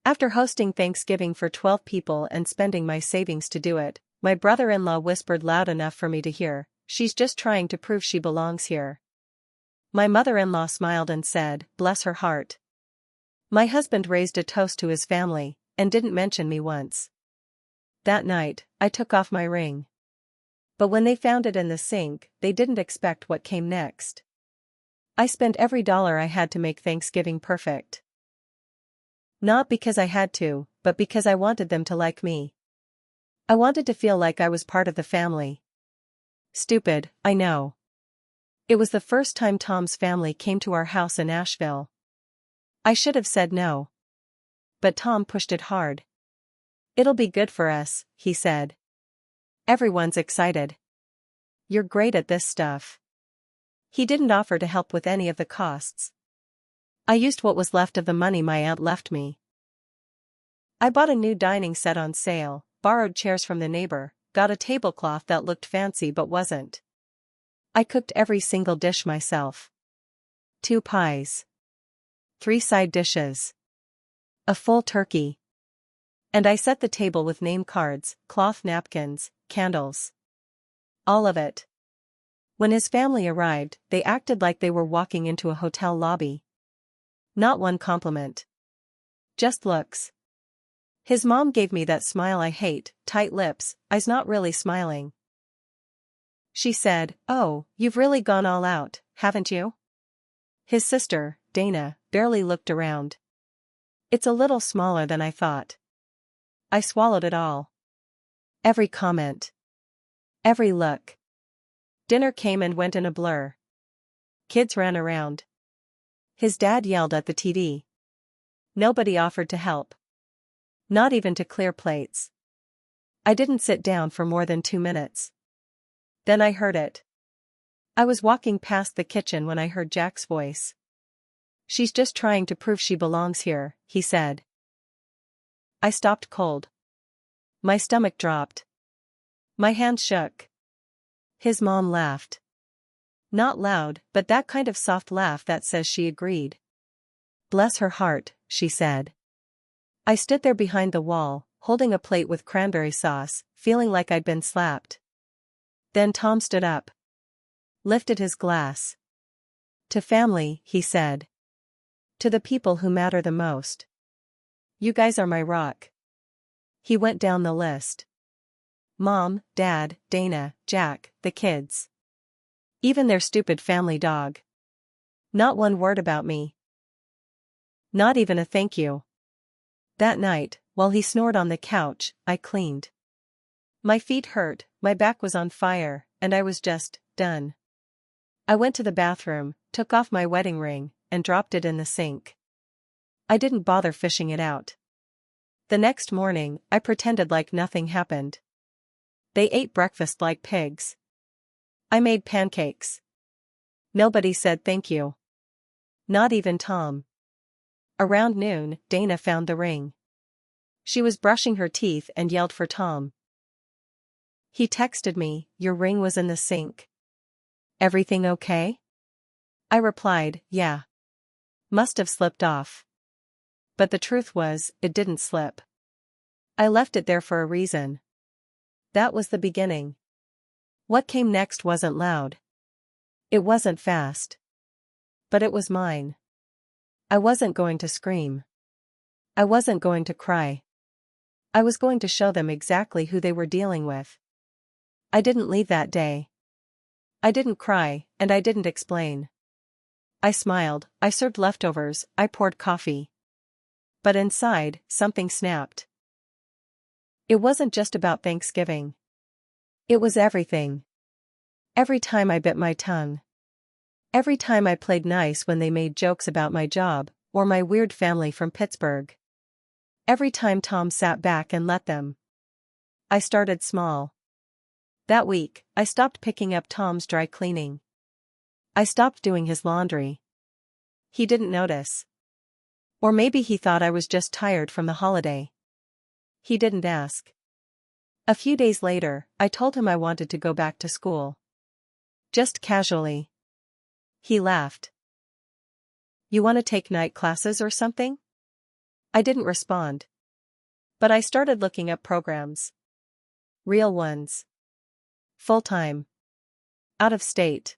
After hosting Thanksgiving for 12 people and spending my savings to do it, my brother-in-law whispered loud enough for me to hear, "She's just trying to prove she belongs here." My mother-in-law smiled and said, "Bless her heart." My husband raised a toast to his family, and didn't mention me once. That night, I took off my ring. But when they found it in the sink, they didn't expect what came next. I spent every dollar I had to make Thanksgiving perfect. Not because I had to, but because I wanted them to like me. I wanted to feel like I was part of the family. Stupid, I know. It was the first time Tom's family came to our house in Asheville. I should have said no. But Tom pushed it hard. "It'll be good for us," he said. "Everyone's excited. You're great at this stuff." He didn't offer to help with any of the costs. I used what was left of the money my aunt left me. I bought a new dining set on sale, borrowed chairs from the neighbor, got a tablecloth that looked fancy but wasn't. I cooked every single dish myself. 2 pies. 3 side dishes. A full turkey. And I set the table with name cards, cloth napkins, candles. All of it. When his family arrived, they acted like they were walking into a hotel lobby. Not one compliment. Just looks. His mom gave me that smile I hate, tight lips, eyes not really smiling. She said, "Oh, you've really gone all out, haven't you?" His sister, Dana, barely looked around. "It's a little smaller than I thought." I swallowed it all. Every comment. Every look. Dinner came and went in a blur. Kids ran around. His dad yelled at the TV. Nobody offered to help. Not even to clear plates. I didn't sit down for more than 2 minutes. Then I heard it. I was walking past the kitchen when I heard Jack's voice. "She's just trying to prove she belongs here," he said. I stopped cold. My stomach dropped. My hands shook. His mom laughed. Not loud, but that kind of soft laugh that says she agreed. "Bless her heart," she said. I stood there behind the wall, holding a plate with cranberry sauce, feeling like I'd been slapped. Then Tom stood up. Lifted his glass. "To family," he said. "To the people who matter the most. You guys are my rock." He went down the list. Mom, Dad, Dana, Jack, the kids. Even their stupid family dog. Not one word about me. Not even a thank you. That night, while he snored on the couch, I cleaned. My feet hurt, my back was on fire, and I was just done. I went to the bathroom, took off my wedding ring, and dropped it in the sink. I didn't bother fishing it out. The next morning, I pretended like nothing happened. They ate breakfast like pigs. I made pancakes. Nobody said thank you. Not even Tom. Around noon, Dana found the ring. She was brushing her teeth and yelled for Tom. He texted me, "Your ring was in the sink. Everything okay?" I replied, "Yeah. Must have slipped off." But the truth was, it didn't slip. I left it there for a reason. That was the beginning. What came next wasn't loud. It wasn't fast. But it was mine. I wasn't going to scream. I wasn't going to cry. I was going to show them exactly who they were dealing with. I didn't leave that day. I didn't cry, and I didn't explain. I smiled, I served leftovers, I poured coffee. But inside, something snapped. It wasn't just about Thanksgiving. It was everything. Every time I bit my tongue. Every time I played nice when they made jokes about my job, or my weird family from Pittsburgh. Every time Tom sat back and let them. I started small. That week, I stopped picking up Tom's dry cleaning. I stopped doing his laundry. He didn't notice. Or maybe he thought I was just tired from the holiday. He didn't ask. A few days later, I told him I wanted to go back to school. Just casually. He laughed. "You want to take night classes or something?" I didn't respond. But I started looking up programs. Real ones. Full-time. Out of state.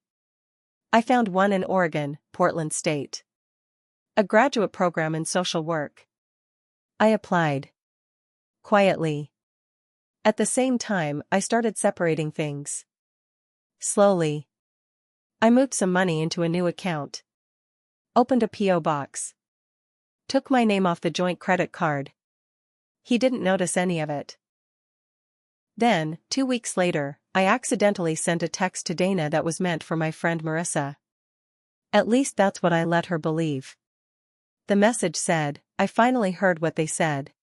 I found one in Oregon, Portland State. A graduate program in social work. I applied. Quietly. At the same time, I started separating things. Slowly. I moved some money into a new account. Opened a P.O. box. Took my name off the joint credit card. He didn't notice any of it. Then, 2 weeks later, I accidentally sent a text to Dana that was meant for my friend Marissa. At least that's what I let her believe. The message said, "I finally heard what they said.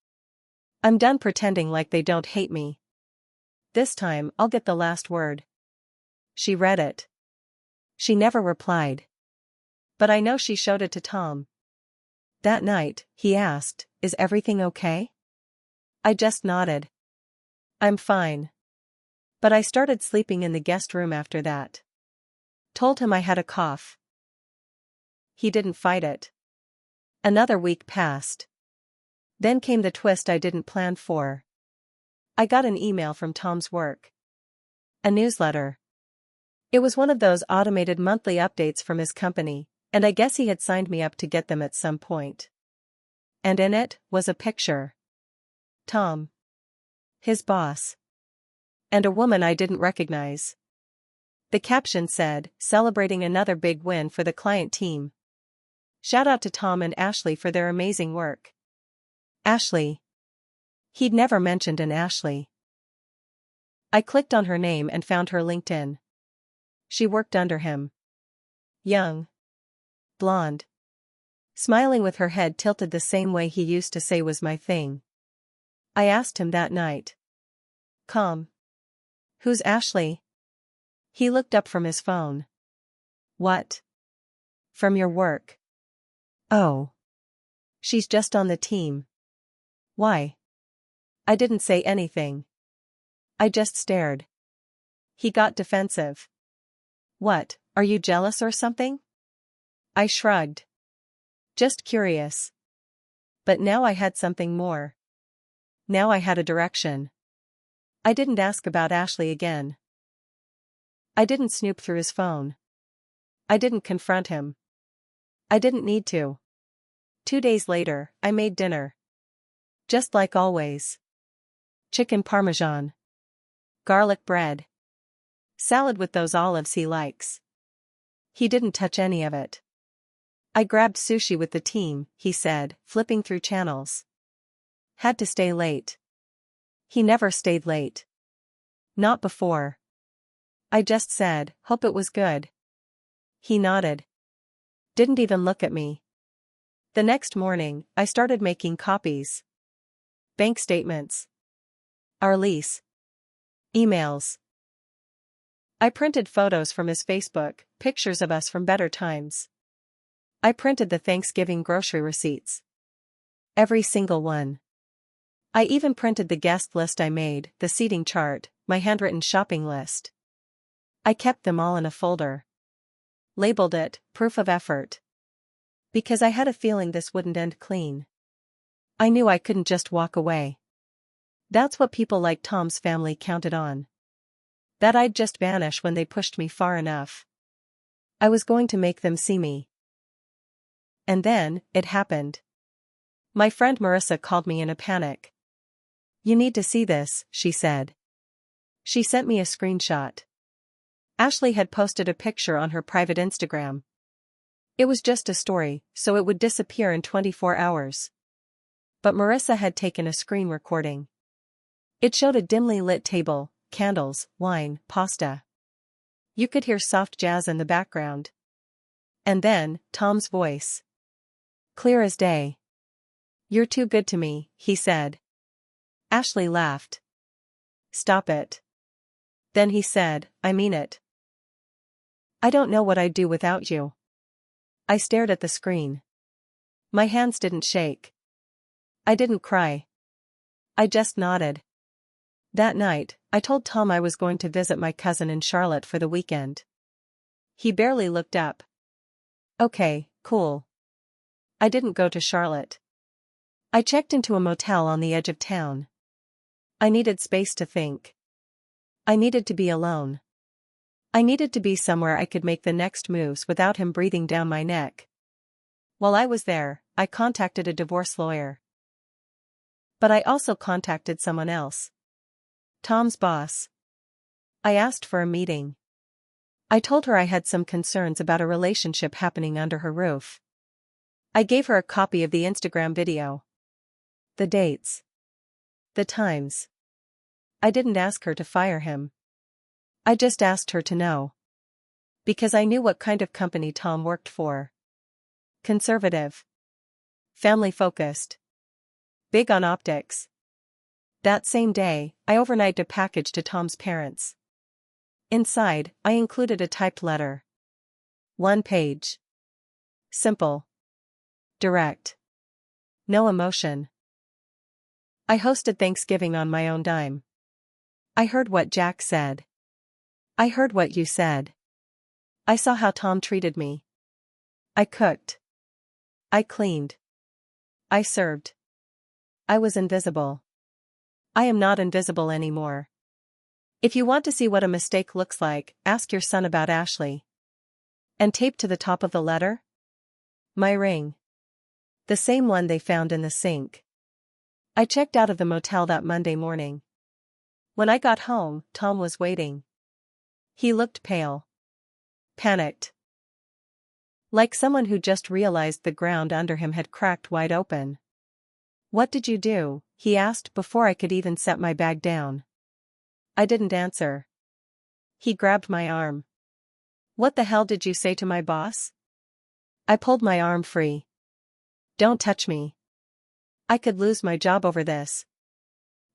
I'm done pretending like they don't hate me. This time, I'll get the last word." She read it. She never replied. But I know she showed it to Tom. That night, he asked, "Is everything okay?" I just nodded. "I'm fine." But I started sleeping in the guest room after that. Told him I had a cough. He didn't fight it. Another week passed. Then came the twist I didn't plan for. I got an email from Tom's work. A newsletter. It was one of those automated monthly updates from his company, and I guess he had signed me up to get them at some point. And in it was a picture. Tom. His boss. And a woman I didn't recognize. The caption said, "Celebrating another big win for the client team. Shout out to Tom and Ashley for their amazing work." Ashley. He'd never mentioned an Ashley. I clicked on her name and found her LinkedIn. She worked under him. Young. Blonde. Smiling with her head tilted the same way he used to say was my thing. I asked him that night. Calm. "Who's Ashley?" He looked up from his phone. "What?" "From your work." "Oh. She's just on the team." "Why?" I didn't say anything. I just stared. He got defensive. "What, are you jealous or something?" I shrugged. "Just curious." But now I had something more. Now I had a direction. I didn't ask about Ashley again. I didn't snoop through his phone. I didn't confront him. I didn't need to. 2 days later, I made dinner. Just like always. Chicken parmesan. Garlic bread. Salad with those olives he likes. He didn't touch any of it. "I grabbed sushi with the team," he said, flipping through channels. "Had to stay late." He never stayed late. Not before. I just said, "Hope it was good." He nodded. Didn't even look at me. The next morning, I started making copies. Bank statements. Our lease. Emails. I printed photos from his Facebook, pictures of us from better times. I printed the Thanksgiving grocery receipts. Every single one. I even printed the guest list I made, the seating chart, my handwritten shopping list. I kept them all in a folder. Labeled it, "Proof of Effort." Because I had a feeling this wouldn't end clean. I knew I couldn't just walk away. That's what people like Tom's family counted on. That I'd just vanish when they pushed me far enough. I was going to make them see me. And then, it happened. My friend Marissa called me in a panic. "You need to see this," she said. She sent me a screenshot. Ashley had posted a picture on her private Instagram. It was just a story, so it would disappear in 24 hours. But Marissa had taken a screen recording. It showed a dimly lit table, candles, wine, pasta. You could hear soft jazz in the background. And then, Tom's voice. Clear as day. "You're too good to me," he said. Ashley laughed. "Stop it." Then he said, "I mean it. I don't know what I'd do without you." I stared at the screen. My hands didn't shake. I didn't cry. I just nodded. That night, I told Tom I was going to visit my cousin in Charlotte for the weekend. He barely looked up. "Okay, cool." I didn't go to Charlotte. I checked into a motel on the edge of town. I needed space to think. I needed to be alone. I needed to be somewhere I could make the next moves without him breathing down my neck. While I was there, I contacted a divorce lawyer. But I also contacted someone else. Tom's boss. I asked for a meeting. I told her I had some concerns about a relationship happening under her roof. I gave her a copy of the Instagram video. The dates. The times. I didn't ask her to fire him. I just asked her to know. Because I knew what kind of company Tom worked for. Conservative. Family-focused. Big on optics. That same day, I overnighted a package to Tom's parents. Inside, I included a typed letter. 1 page. Simple. Direct. No emotion. I hosted Thanksgiving on my own dime. I heard what Jack said. I heard what you said. I saw how Tom treated me. I cooked. I cleaned. I served. I was invisible. I am not invisible anymore. If you want to see what a mistake looks like, ask your son about Ashley. And taped to the top of the letter? My ring. The same one they found in the sink. I checked out of the motel that Monday morning. When I got home, Tom was waiting. He looked pale. Panicked. Like someone who just realized the ground under him had cracked wide open. What did you do? He asked before I could even set my bag down. I didn't answer. He grabbed my arm. What the hell did you say to my boss? I pulled my arm free. Don't touch me. I could lose my job over this.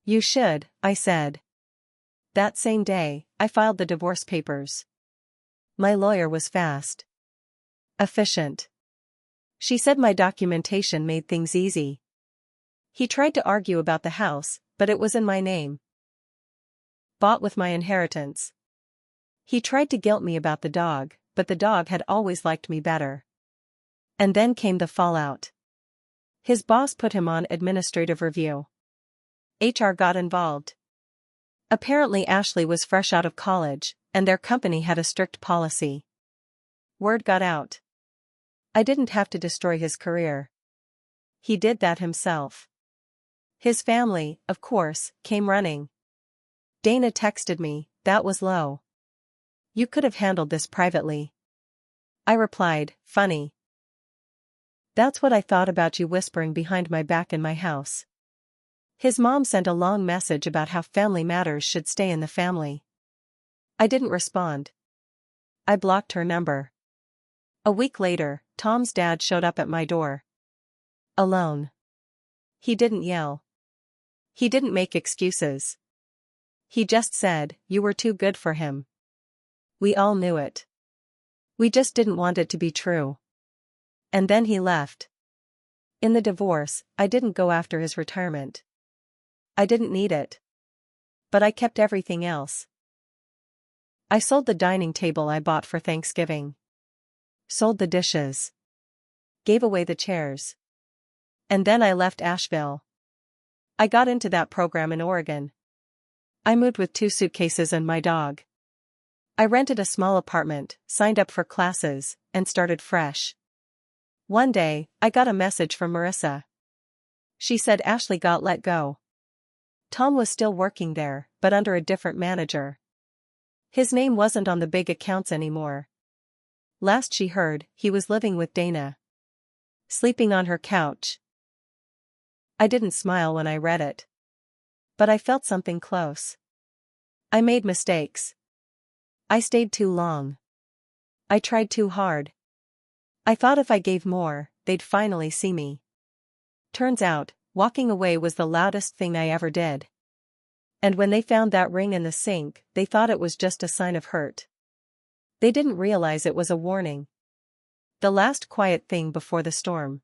You should, I said. That same day, I filed the divorce papers. My lawyer was fast. Efficient. She said my documentation made things easy. He tried to argue about the house, but it was in my name. Bought with my inheritance. He tried to guilt me about the dog, but the dog had always liked me better. And then came the fallout. His boss put him on administrative review. HR got involved. Apparently Ashley was fresh out of college, and their company had a strict policy. Word got out. I didn't have to destroy his career. He did that himself. His family, of course, came running. Dana texted me, that was low. You could have handled this privately. I replied, funny. That's what I thought about you whispering behind my back in my house. His mom sent a long message about how family matters should stay in the family. I didn't respond. I blocked her number. A week later, Tom's dad showed up at my door. Alone. He didn't yell. He didn't make excuses. He just said, you were too good for him. We all knew it. We just didn't want it to be true. And then he left. In the divorce, I didn't go after his retirement. I didn't need it. But I kept everything else. I sold the dining table I bought for Thanksgiving. Sold the dishes. Gave away the chairs. And then I left Asheville. I got into that program in Oregon. I moved with 2 suitcases and my dog. I rented a small apartment, signed up for classes, and started fresh. One day, I got a message from Marissa. She said Ashley got let go. Tom was still working there, but under a different manager. His name wasn't on the big accounts anymore. Last she heard, he was living with Dana. Sleeping on her couch. I didn't smile when I read it. But I felt something close. I made mistakes. I stayed too long. I tried too hard. I thought if I gave more, they'd finally see me. Turns out, walking away was the loudest thing I ever did. And when they found that ring in the sink, they thought it was just a sign of hurt. They didn't realize it was a warning. The last quiet thing before the storm.